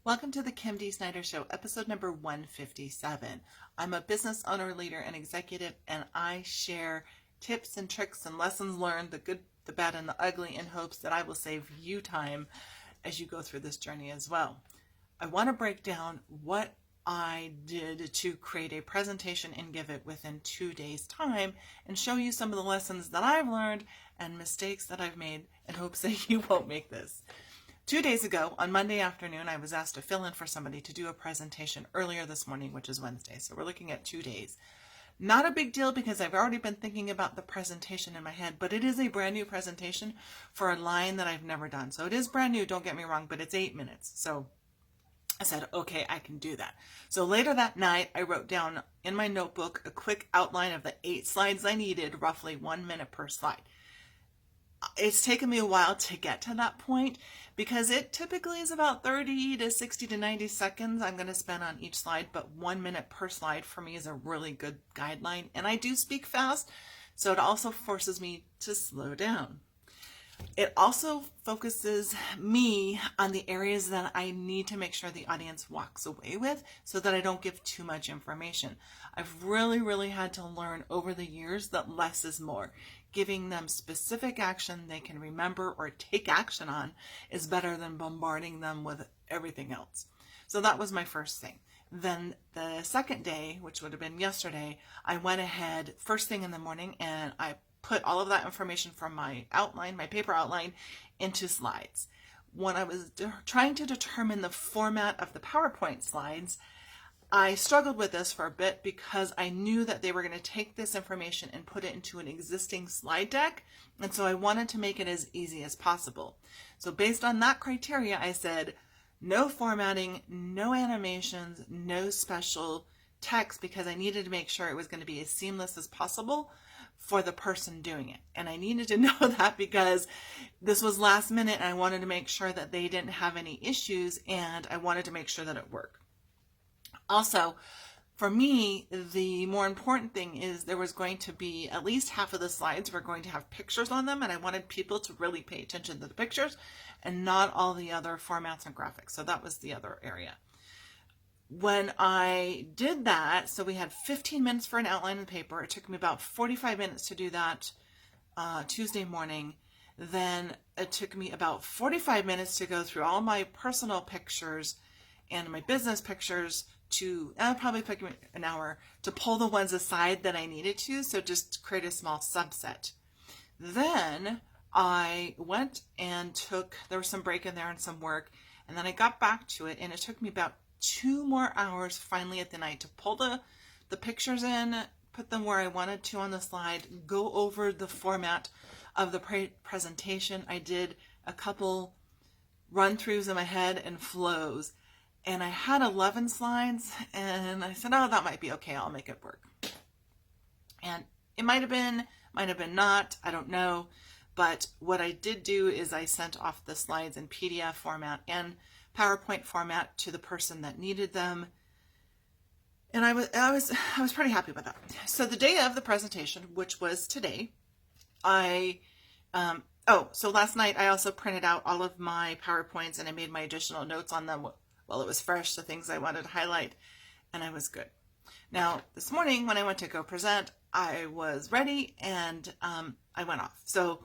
Welcome to the Kim D Snyder Show, episode number 157. I'm a business owner, leader, and executive, and I share tips and tricks and lessons learned, the good, the bad, and the ugly, in hopes that I will save you time as you go through this journey as well. I want to break down what I did to create a presentation and give it within 2 days' time and show you some of the lessons that I've learned and mistakes that I've made in hopes that you won't make this. 2 days ago, on Monday afternoon, I was asked to fill in for somebody to do a presentation earlier this morning, which is Wednesday. So we're looking at 2 days. Not a big deal because I've already been thinking about the presentation in my head, but it is a brand new presentation for a line that I've never done. So it is brand new, don't get me wrong, but it's 8 minutes. So I said, okay, I can do that. So later that night, I wrote down in my notebook a quick outline of the 8 slides I needed, roughly 1 minute per slide. It's taken me a while to get to that point because it typically is about 30 to 60 to 90 seconds I'm going to spend on each slide, but 1 minute per slide for me is a really good guideline. And I do speak fast, so it also forces me to slow down. It also focuses me on the areas that I need to make sure the audience walks away with so that I don't give too much information. I've really had to learn over the years that less is more. Giving them specific action they can remember or take action on is better than bombarding them with everything else. So that was my first thing. Then the second day, which would have been yesterday, I went ahead first thing in the morning and I put all of that information from my outline, my paper outline, into slides. When I was trying to determine the format of the PowerPoint slides, I struggled with this for a bit because I knew that they were going to take this information and put it into an existing slide deck. And so I wanted to make it as easy as possible. So based on that criteria, I said, no formatting, no animations, no special text, because I needed to make sure it was going to be as seamless as possible for the person doing it. And I needed to know that because this was last minute and I wanted to make sure that they didn't have any issues and I wanted to make sure that it worked. Also, for me, the more important thing is there was going to be at least half of the slides were going to have pictures on them, and I wanted people to really pay attention to the pictures and not all the other formats and graphics. So that was the other area. When I did that, so we had 15 minutes for an outline of the paper. It took me about 45 minutes to do that Tuesday morning. Then it took me about 45 minutes to go through all my personal pictures and my business pictures probably took me an hour to pull the ones aside that I needed to, so just create a small subset. Then I went and there was some break in there and some work, and then I got back to it, and it took me about 2 more hours finally at the night to pull the pictures in, put them where I wanted to on the slide, go over the format of the presentation. I did a couple run-throughs in my head and flows. And I had 11 slides, and I said, oh, that might be okay. I'll make it work. And it might have been not. I don't know. But what I did do is I sent off the slides in PDF format and PowerPoint format to the person that needed them. And I was pretty happy with that. So the day of the presentation, which was today, so last night I also printed out all of my PowerPoints and I made my additional notes on them while it was fresh, the things I wanted to highlight, and I was good. Now, this morning when I went to go present, I was ready and I went off. So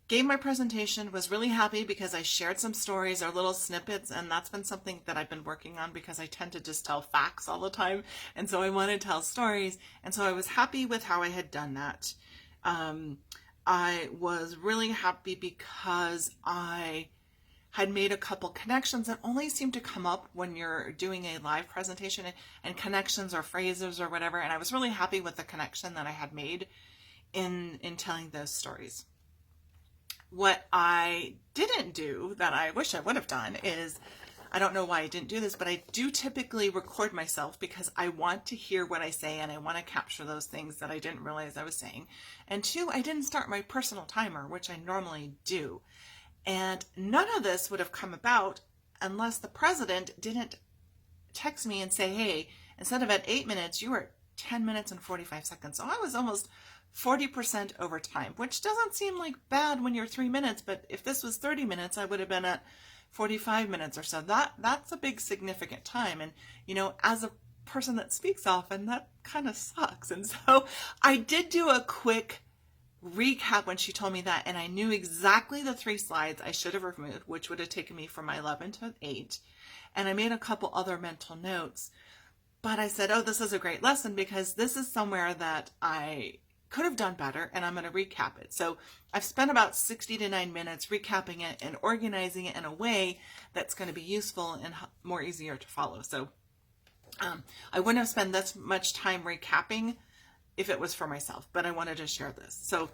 gave my presentation, was really happy because I shared some stories or little snippets, and that's been something that I've been working on because I tend to just tell facts all the time, and so I want to tell stories, and so I was happy with how I had done that. I was really happy because I had made a couple connections that only seem to come up when you're doing a live presentation, and connections or phrases or whatever. And I was really happy with the connection that I had made in telling those stories. What I didn't do that I wish I would have done is, I don't know why I didn't do this, but I do typically record myself because I want to hear what I say and I want to capture those things that I didn't realize I was saying. And 2, I didn't start my personal timer, which I normally do. And none of this would have come about unless the president didn't text me and say, hey, instead of at 8 minutes, you were at 10 minutes and 45 seconds. So I was almost 40% over time, which doesn't seem like bad when you're 3 minutes, but if this was 30 minutes, I would have been at 45 minutes or so. That's a big significant time. And, as a person that speaks often, that kind of sucks. And so I did do a quick recap when she told me that, and I knew exactly the 3 slides I should have removed, which would have taken me from my 11 to 8. And I made a couple other mental notes. But I said, oh, this is a great lesson because this is somewhere that I could have done better, and I'm going to recap it. So I've spent about 60 to 9 minutes recapping it and organizing it in a way that's going to be useful and more easier to follow. So I wouldn't have spent this much time recapping if it was for myself, but I wanted to share this. So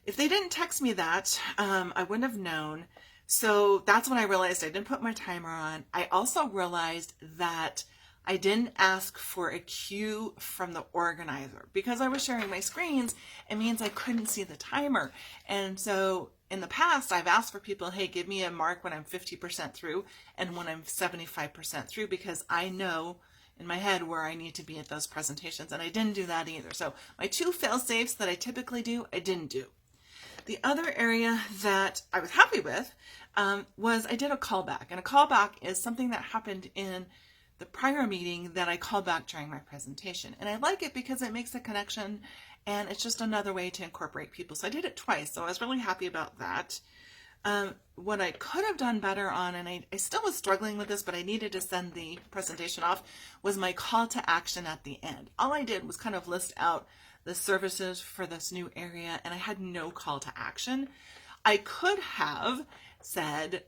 if they didn't text me that, I wouldn't have known. So that's when I realized I didn't put my timer on. I also realized that I didn't ask for a cue from the organizer. Because I was sharing my screens, it means I couldn't see the timer. And so in the past, I've asked for people, hey, give me a mark when I'm 50% through and when I'm 75% through, because I know in my head where I need to be at those presentations. And I didn't do that either. So my 2 fail-safes that I typically do, I didn't do. The other area that I was happy with was I did a callback. And a callback is something that happened in the prior meeting that I called back during my presentation. And I like it because it makes a connection and it's just another way to incorporate people. So I did it twice. So I was really happy about that. What I could have done better on, and I still was struggling with this, but I needed to send the presentation off, was my call to action at the end. All I did was kind of list out the services for this new area, and I had no call to action. I could have said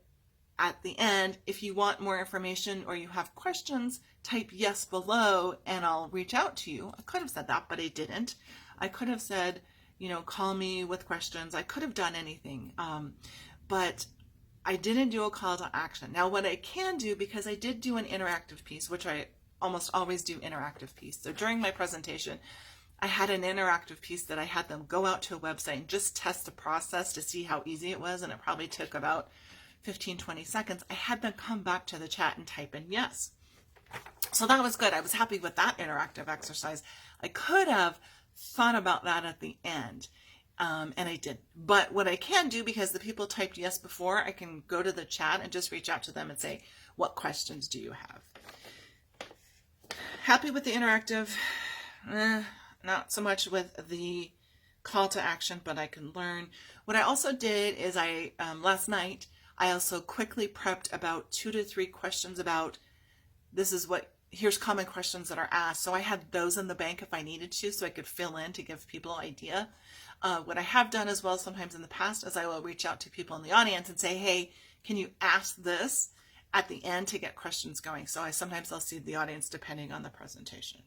at the end, if you want more information or you have questions, type yes below and I'll reach out to you. I could have said that, but I didn't. I could have said, call me with questions. I could have done anything. But I didn't do a call to action. Now, what I can do, because I did do an interactive piece, which I almost always do interactive piece. So during my presentation, I had an interactive piece that I had them go out to a website and just test the process to see how easy it was. And it probably took about 15-20 seconds. I had them come back to the chat and type in yes. So that was good. I was happy with that interactive exercise. I could have thought about that at the end. And I didn't. But what I can do, because the people typed yes before, I can go to the chat and just reach out to them and say, what questions do you have? Happy with the interactive. Not so much with the call to action, but I can learn. What I also did is last night, I also quickly prepped about 2 to 3 questions about here's common questions that are asked. So I had those in the bank if I needed to, so I could fill in to give people an idea. What I have done as well sometimes in the past is I will reach out to people in the audience and say, hey, can you ask this at the end to get questions going? So sometimes I'll see the audience depending on the presentation.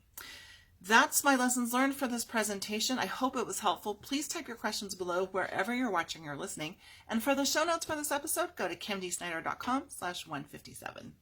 That's my lessons learned for this presentation. I hope it was helpful. Please type your questions below wherever you're watching or listening. And for the show notes for this episode, go to kimdsnyder.com/157.